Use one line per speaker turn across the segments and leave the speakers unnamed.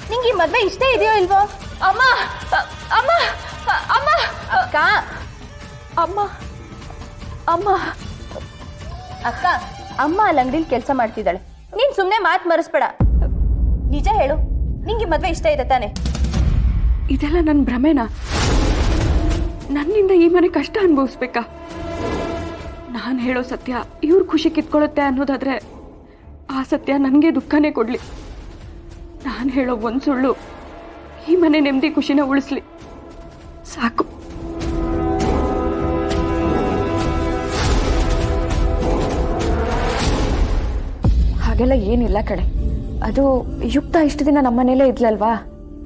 ನಿಂಗೆ ಈ ಮದ್ವೆ ಇಷ್ಟ ಇದೆಯೋ ಇಲ್ವೋ?
ಅಮ್ಮ ಅಮ್ಮ ಅಮ್ಮ
ಅಕ್ಕ
ಅಮ್ಮ ಅಮ್ಮ
ಅಕ್ಕ, ಅಮ್ಮ ಅಲ್ಲಿ ಅಂಗಡಿಲಿ ಕೆಲಸ ಮಾಡ್ತಿದ್ದಾಳೆ. ನೀನ್ ಸುಮ್ನೆ ಮಾತು ಮರೆಸ್ಬೇಡ. ನಿಜ ಹೇಳು, ನಿಂಗೆ ಮದ್ವೆ ಇಷ್ಟ ಇದೆ ತಾನೆ?
ಇದೆಲ್ಲ ನನ್ನ ಭ್ರಮೆನಾ? ನನ್ನಿಂದ ಈ ಮನೆ ಕಷ್ಟ ಅನುಭವಿಸ್ಬೇಕಾ? ನಾನು ಹೇಳೋ ಸತ್ಯ ಇವ್ರ ಖುಷಿ ಕಿತ್ಕೊಳ್ಳುತ್ತೆ ಅನ್ನೋದಾದ್ರೆ ಆ ಸತ್ಯ ನನಗೆ ದುಃಖನೇ ಕೊಡ್ಲಿ. ನಾನು ಹೇಳೋ ಒಂದು ಸುಳ್ಳು ಈ ಮನೆ ನೆಮ್ಮದಿ ಖುಷಿನ ಉಳಿಸ್ಲಿ, ಸಾಕು. ಹಾಗೆಲ್ಲ ಏನಿಲ್ಲ ಕಡೆ. ಅದು ಯುಕ್ತ ಇಷ್ಟು ದಿನ ನಮ್ಮನೇಲೇ ಇದ್ಲಲ್ವಾ,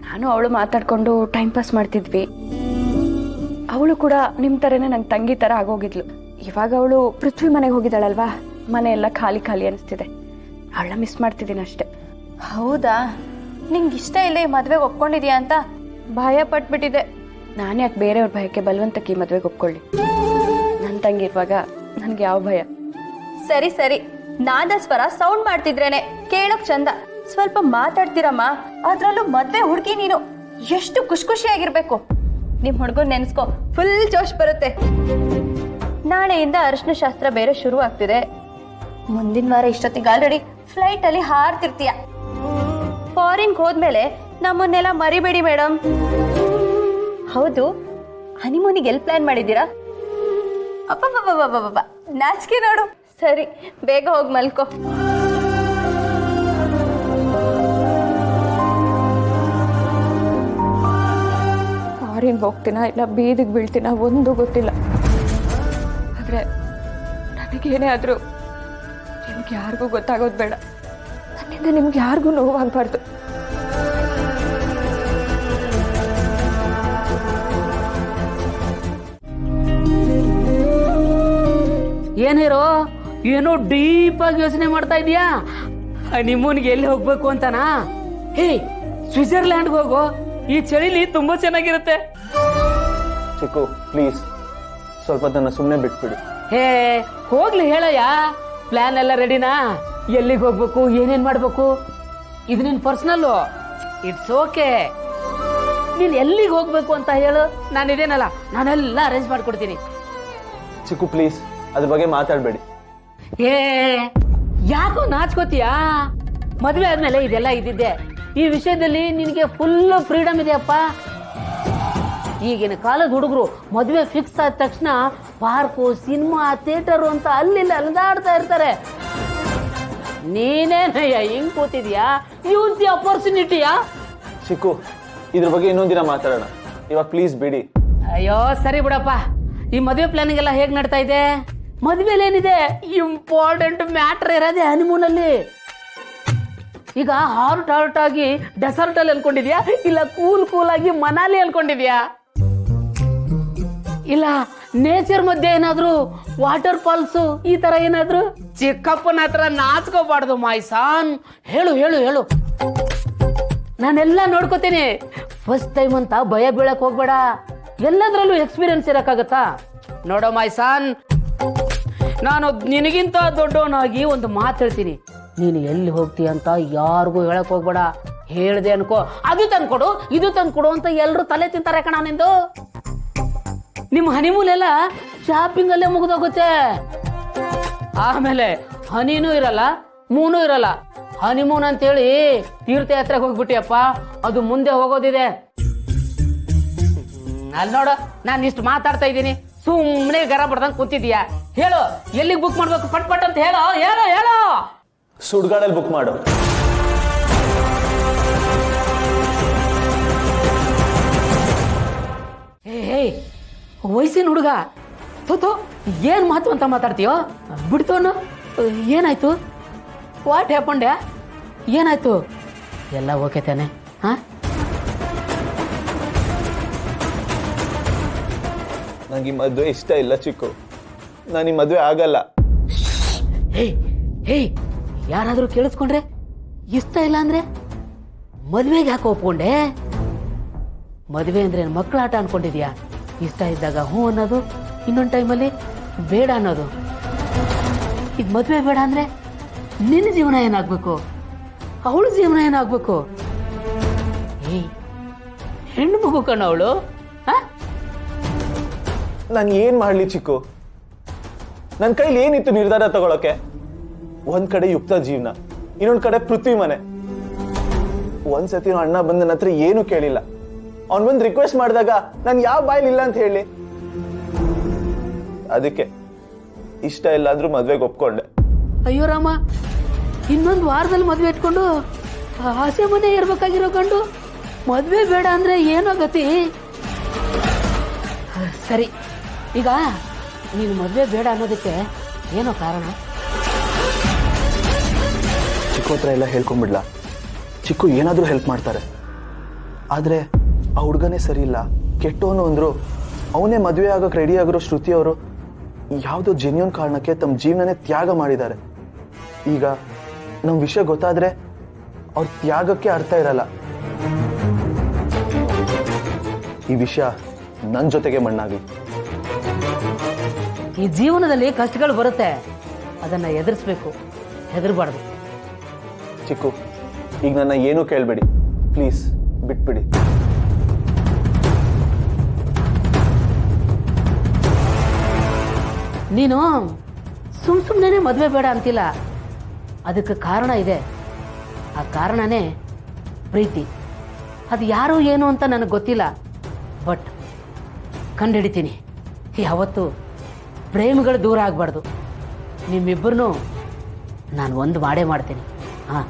ನಾನು ಅವಳು ಮಾತಾಡ್ಕೊಂಡು ಟೈಮ್ ಪಾಸ್ ಮಾಡ್ತಿದ್ವಿ. ಅವಳು ಕೂಡ ನಿಮ್ಮ ಥರನೇ ನನ್ನ ತಂಗಿ ಥರ ಆಗೋಗಿದ್ಲು. ಇವಾಗ ಅವಳು ಪೃಥ್ವಿ ಮನೆಗೆ ಹೋಗಿದ್ದಾಳಲ್ವಾ, ಮನೆ ಎಲ್ಲ ಖಾಲಿ ಖಾಲಿ ಅನಿಸ್ತಿದೆ. ಅವಳ ಮಿಸ್ ಮಾಡ್ತಿದ್ದೀನಿ ಅಷ್ಟೆ.
ಹೌದಾ? ನಿಂಗೆ ಇಷ್ಟ ಇಲ್ಲ ಈ ಮದ್ವೆಗೆ ಒಪ್ಕೊಂಡಿದ್ಯಾ ಅಂತ ಭಯ ಪಟ್ಬಿಟ್ಟಿದೆ.
ನಾನು ಯಾಕೆ ಬೇರೆಯವ್ರ ಭಯಕ್ಕೆ ಬಲವಂತಕ್ಕೆ ಈ ಮದ್ವೆಗೆ ಒಪ್ಕೊಳ್ಳಿ? ನನ್ನ ತಂಗಿ ಇರುವಾಗ ನನಗೆ ಯಾವ ಭಯ?
ಸರಿ ಸರಿ, ನಾದ ಸ್ವರ ಸೌಂಡ್ ಮಾಡ್ತಿದ್ರೇನೆ ಕೇಳೋಕ್ ಚಂದ. ಸ್ವಲ್ಪ ಮಾತಾಡ್ತೀರಮ್ಮ. ಅದ್ರಲ್ಲೂ ಮದ್ವೆ ಹುಡುಗಿ ನೀನು, ಎಷ್ಟು ಖುಷಿಯಾಗಿರ್ಬೇಕು. ನಿಮ್ ಹುಡುಗನ್ ನೆನ್ಸ್ಕೊ, ಫುಲ್ ಜೋಶ್ ಬರುತ್ತೆ. ನಾಳೆಯಿಂದ ಅರಿಶಿನ ಶಾಸ್ತ್ರ ಬೇರೆ ಶುರು ಆಗ್ತಿದೆ. ಮುಂದಿನ ವಾರ ಇಷ್ಟೊತ್ತಿಗೆ ಆಲ್ರೆಡಿ ಫ್ಲೈಟ್ ಅಲ್ಲಿ ಹಾರ್ತಿರ್ತೀಯ. ಫಾರಿನ್ಗೆ ಹೋದ್ಮೇಲೆ ನಮ್ಮನ್ನೆಲ್ಲ ಮರಿಬೇಡಿ ಮೇಡಮ್. ಹೌದು, ಹನಿಮೂನಿಗೆ ಎಲ್ಲಿ ಪ್ಲಾನ್ ಮಾಡಿದ್ದೀರಾ? ಅಪ್ಪಬ್ಬಬ್ಬಬ್ಬಬ್ಬ, ನಾಚಿಕೆ ನೋಡು. ಸರಿ, ಬೇಗ ಹೋಗಿ ಮಲ್ಕೋ.
ಫಾರಿನ್ಗೆ ಹೋಗ್ತೀನಾ ಇಲ್ಲ ಬೀದಿಗೆ ಬೀಳ್ತೀನಾ ಒಂದು ಗೊತ್ತಿಲ್ಲ. ಆದರೆ ನನಗೇನೇ ಆದರೂ ನಿಮ್ಗೆ ಯಾರಿಗೂ ಗೊತ್ತಾಗೋದು ಬೇಡ. ನನ್ನಿಂದ ನಿಮ್ಗೆ ಯಾರಿಗೂ ನೋವಾಗಬಾರ್ದು.
ಏನಿರೋ ಏನೋ ಡೀಪ್ ಆಗಿ ಯೋಚನೆ ಮಾಡ್ತಾ ಇದೀಯಾ? ಹನಿಮೂನ್ಗೆ ಎಲ್ಲಿ ಹೋಗ್ಬೇಕು ಅಂತನಾ? ಹೇ, ಸ್ವಿಟ್ಜರ್ಲ್ಯಾಂಡ್ಗೆ ಹೋಗೋ. ಈ ಚಳಿಲಿ ತುಂಬಾ ಚೆನ್ನಾಗಿರುತ್ತೆ.
ಚಿಕ್ಕು ಪ್ಲೀಸ್ ಸ್ವಲ್ಪ ನನ್ನ ಸುಮ್ಮನೆ ಬಿಟ್ಬಿಡಿ.
ಹೇ, ಹೋಗ್ಲಿ ಹೇಳಯ್ಯ. ಪ್ಲಾನ್ ಎಲ್ಲ ರೆಡಿನಾ? ಎಲ್ಲಿಗೆ ಹೋಗ್ಬೇಕು, ಏನೇನ್ ಮಾಡ್ಬೇಕು? ಇದು ನಿನ್ ಪರ್ಸನಲ್ಲು. It's okay. ನೀನ್ ಎಲ್ಲಿಗೆ ಹೋಗ್ಬೇಕು ಅಂತ ಹೇಳು, ನಾನಿದೇನಲ್ಲ, ನಾನೆಲ್ಲ ಅರೇಂಜ್ ಮಾಡ್ಕೊಡ್ತೀನಿ.
ಚಿಕ್ಕು ಪ್ಲೀಸ್ ಅದ್ರ ಬಗ್ಗೆ ಮಾತಾಡಬೇಡಿ.
ಏ, ಯಾಕೋ ನಾಚ್ಕೋತೀಯಾ? ಮದ್ವೆ ಆದ್ಮೇಲೆ ಇದೆಲ್ಲ ಇದ್ದಿದ್ದೆ. ಈ ವಿಷಯದಲ್ಲಿ ನಿನಗೆ ಫುಲ್ ಫ್ರೀಡಮ್ ಇದೆಯಪ್ಪ. ಈಗಿನ ಕಾಲದ ಹುಡುಗರು ಮದುವೆ ಫಿಕ್ಸ್ ಆದ ತಕ್ಷಣ ಪಾರ್ಕು, ಸಿನಿಮಾ, ಥಿಯೇಟರು ಅಂತ ಅಲ್ಲಿಲ್ಲ ಅಲ್ದಾಡ್ತಾ ಇರ್ತಾರೆ. ನೀನೇನಯ್ಯ ಹಿಂಗ್ ಕೂತಿದ್ಯಾ? Use the ಅಪರ್ಚುನಿಟಿಯಾ?
ಚಿಕ್ಕು ಇದ್ರ ಬಗ್ಗೆ ಇನ್ನೊಂದಿನ ಮಾತಾಡೋಣ, ಇವಾಗ ಪ್ಲೀಸ್ ಬಿಡಿ.
ಅಯ್ಯೋ ಸರಿ ಬಿಡಪ್ಪ. ಈ ಮದುವೆ ಪ್ಲಾನಿಂಗ್ ಎಲ್ಲ ಹೇಗ್ ನಡ್ತಾ ಇದೆ? ಮದುವೆಲಿ ಏನಿದೆ, ಇಂಪಾರ್ಟೆಂಟ್ ಮ್ಯಾಟ್ರ್ ಇರೋದೇ ಹನಿಮೂನಲ್ಲಿ. ಈಗ ಹಾರ್ಟ್ ಆಗಿ ಡೆಸರ್ಟ್ ಅಲ್ಲಿ ಅನ್ಕೊಂಡಿದ್ಯಾ, ಇಲ್ಲ ಕೂಲ್ ಆಗಿ ಮನಾಲಿ ಅನ್ಕೊಂಡಿದ್ಯಾ, ಇಲ್ಲ ನೇಚರ್ ಮಧ್ಯೆ ಏನಾದ್ರು ವಾಟರ್ ಫಾಲ್ಸ್ ಈ ತರ ಏನಾದ್ರು? ಚಿಕ್ಕಪ್ಪನ ಹತ್ರ ನಾಚ್ಕೋಬಾರ್ದು ಮಾಯ್ಸಾನ್. ಹೇಳು ಹೇಳು ಹೇಳು, ನಾನೆಲ್ಲ ನೋಡ್ಕೋತೀನಿ. ಫಸ್ಟ್ ಟೈಮ್ ಅಂತ ಭಯ ಬೀಳಕ್ ಹೋಗ್ಬೇಡ. ಎಲ್ಲದ್ರಲ್ಲೂ ಎಕ್ಸ್ಪೀರಿಯನ್ಸ್ ಇರಕ್ಕಾಗತ್ತಾ? ನೋಡೋ ಮಾಯ್ಸಾನ್, ನಾನು ನಿನಗಿಂತ ದೊಡ್ಡವನಾಗಿ ಒಂದು ಮಾತು ಹೇಳ್ತೀನಿ. ನೀನು ಎಲ್ಲಿ ಹೋಗ್ತೀಯ ಅಂತ ಯಾರಿಗೂ ಹೇಳಕ್ ಹೋಗ್ಬೇಡ. ಹೇಳ್ದೆ ಅನ್ಕೋ, ಅದು ತಂದ್ಕೊಡು ಇದು ತಂದ್ಕೊಡು ಅಂತ ಎಲ್ರು ತಲೆ ತಿಂತಾರೆ ಕಣ ನಿಂದು. ನಿಮ್ಮ ಹನಿಮೂನ್ ಎಲ್ಲ ಶಾಪಿಂಗ್ ಅಲ್ಲೇ ಮುಗಿದೋಗುತ್ತೆ. ಆಮೇಲೆ ಹನಿನೂ ಇರಲ್ಲ, ಮೂನೂ ಇರಲ್ಲ. ಹನಿಮೂನ್ ಅಂತೇಳಿ ತೀರ್ಥಯಾತ್ರೆಗೆ ಹೋಗ್ಬಿಟ್ಟಿಯಪ್ಪ, ಅದು ಮುಂದೆ ಹೋಗೋದಿದೆ. ಅಲ್ಲಿ ನೋಡು, ನಾನು ಇಷ್ಟು ಮಾತಾಡ್ತಾ ಇದ್ದೀನಿ, ಸುಮ್ಮನೆ ಗರ ಬಡ್ದಂಗೆ ಕೂತಿದ್ಯಾ? ಹೇಳು, ಎಲ್ಲಿಗೆ ಬುಕ್ ಮಾಡ್ಬೇಕು ಪಟ್ ಪಟ್ ಅಂತ ಹೇಳೋ. ಹೇಳೋ ಹೇಳೋ.
ಸುಡ್ಗಾಡಲ್ಲಿ ಬುಕ್ ಮಾಡು.
ಹೇ, ವಯಸ್ಸಿನ ಹುಡುಗ, ತೋತೋ ಏನ್ ಮಾತು ಅಂತ ಮಾತಾಡ್ತೀಯೋ? ಬಿಡ್ತೋನು. ಏನಾಯ್ತು? ವಾಟ್ ಹ್ಯಾಪಂಡ್ಯಾ? ಏನಾಯ್ತು? ಎಲ್ಲ ಓಕೆ ತಾನೆ? ಹಾ,
ನಂಗೆ ಈ ಮದುವೆ ಇಷ್ಟ ಇಲ್ಲ ಚಿಕ್ಕು, ನಾನು ಈ ಮದುವೆ ಆಗಲ್ಲ.
ಹೇ ಹೇ, ಯಾರಾದ್ರೂ ಕೇಳಿಸ್ಕೊಂಡ್ರೆ? ಇಷ್ಟ ಇಲ್ಲ ಅಂದ್ರೆ ಮದ್ವೆಗೆ ಯಾಕೆ ಒಪ್ಕೊಂಡೆ? ಮದುವೆ ಅಂದ್ರೆ ಮಕ್ಕಳ ಆಟ ಅನ್ಕೊಂಡಿದ್ಯಾ? ಇಷ್ಟ ಇದ್ದಾಗ ಹ್ಞೂ ಅನ್ನೋದು, ಇನ್ನೊಂದು ಟೈಮಲ್ಲಿ ಬೇಡ ಅನ್ನೋದು. ಈಗ ಮದುವೆ ಬೇಡ ಅಂದ್ರೆ ನಿನ್ನ ಜೀವನ ಏನಾಗ್ಬೇಕು? ಅವಳ ಜೀವನ ಏನಾಗ್ಬೇಕು? ಏಯ್, ಹೆಣ್ಣು ಮಗು ಕಣ ಅವಳು.
ನಾನು ಏನ್ ಮಾಡ್ಲಿ ಚಿಕ್ಕು? ನನ್ನ ಕೈಲಿ ಏನಿತ್ತು ನಿರ್ಧಾರ ತಗೊಳಕ್ಕೆ? ಒಂದ್ ಕಡೆ ಯುಕ್ತ ಜೀವನ, ಇನ್ನೊಂದ್ ಕಡೆ ಪೃಥ್ವಿ ಮನೆ. ಒಂದ್ಸತಿ ಅಣ್ಣ ಬಂದ ನನ್ನ ಹತ್ರ ಏನು ಕೇಳಿಲ್ಲ. ಅವ್ನ್ ಬಂದ್ ರಿಕ್ವೆಸ್ಟ್ ಮಾಡಿದಾಗ ನಾನು ಯಾವ ಬಾಯ್ಲಿ ಇಲ್ಲ ಅಂತ ಹೇಳಿ. ಅದಕ್ಕೆ ಇಷ್ಟ ಇಲ್ಲ ಅಂದ್ರೂ ಮದ್ವೆಗೆ ಒಪ್ಕೊಂಡೆ.
ಅಯ್ಯೋ ರಾಮ, ಇನ್ನೊಂದು ವಾರದಲ್ಲಿ ಮದ್ವೆ ಇಟ್ಕೊಂಡು ಆಸೆ ಮನೆ ಇರ್ಬೇಕಾಗಿರೋ ಗಂಡು ಮದ್ವೆ ಬೇಡ ಅಂದ್ರೆ ಏನೋ ಗತಿ. ಸರಿ, ಈಗ ನೀನು ಮದ್ವೆ ಬೇಡ ಅನ್ನೋದಕ್ಕೆ ಏನೋ ಕಾರಣ?
ಚಿಕ್ಕು ಹತ್ರ ಎಲ್ಲ ಹೇಳ್ಕೊಂಡ್ಬಿಡ್ಲಾ? ಚಿಕ್ಕು ಏನಾದ್ರೂ ಹೆಲ್ಪ್ ಮಾಡ್ತಾರೆ. ಆದ್ರೆ ಆ ಹುಡುಗನೇ ಸರಿ ಇಲ್ಲ, ಕೆಟ್ಟವನು ಅಂದ್ರು. ಅವನೇ ಮದುವೆ ಆಗಕ್ಕೆ ರೆಡಿ ಆಗಿರೋ ಶ್ರುತಿ ಅವರು ಯಾವುದೋ ಜೆನ್ಯೂನ್ ಕಾರಣಕ್ಕೆ ತಮ್ಮ ಜೀವನನೇ ತ್ಯಾಗ ಮಾಡಿದ್ದಾರೆ. ಈಗ ನಮ್ಮ ವಿಷಯ ಗೊತ್ತಾದ್ರೆ ಅವ್ರ ತ್ಯಾಗಕ್ಕೆ ಅರ್ಥ ಇರಲ್ಲ. ಈ ವಿಷಯ ನನ್ನ ಜೊತೆಗೆ ಮಣ್ಣಾಗ್ಲಿ.
ಈ ಜೀವನದಲ್ಲಿ ಕಷ್ಟಗಳು ಬರುತ್ತೆ, ಅದನ್ನ ಎದುರಿಸ್ಬೇಕು, ಹೆದರ್ಬಾರ್ದು.
ಚಿಕ್ಕು, ಈಗ ನನ್ನ ಏನೂ ಕೇಳಬೇಡಿ ಪ್ಲೀಸ್, ಬಿಟ್ಬಿಡಿ.
ನೀನು ಸುಮ್ಮನೆ ಮದುವೆ ಬೇಡ ಅಂತಿಲ್ಲ, ಅದಕ್ಕೆ ಕಾರಣ ಇದೆ. ಆ ಕಾರಣನೇ ಪ್ರೀತಿ. ಅದು ಯಾರು ಏನು ಅಂತ ನನಗೆ ಗೊತ್ತಿಲ್ಲ, ಬಟ್ ಕಂಡುಹಿಡಿತೀನಿ. ಯಾವತ್ತು ಪ್ರೇಮಿಗಳು ದೂರ ಆಗಬಾರ್ದು. ನಿಮ್ಮಿಬ್ಬರನ್ನೂ ನಾನು ಒಂದು ಮಾಡೇ ಮಾಡ್ತೀನಿ. ಹಾಂ.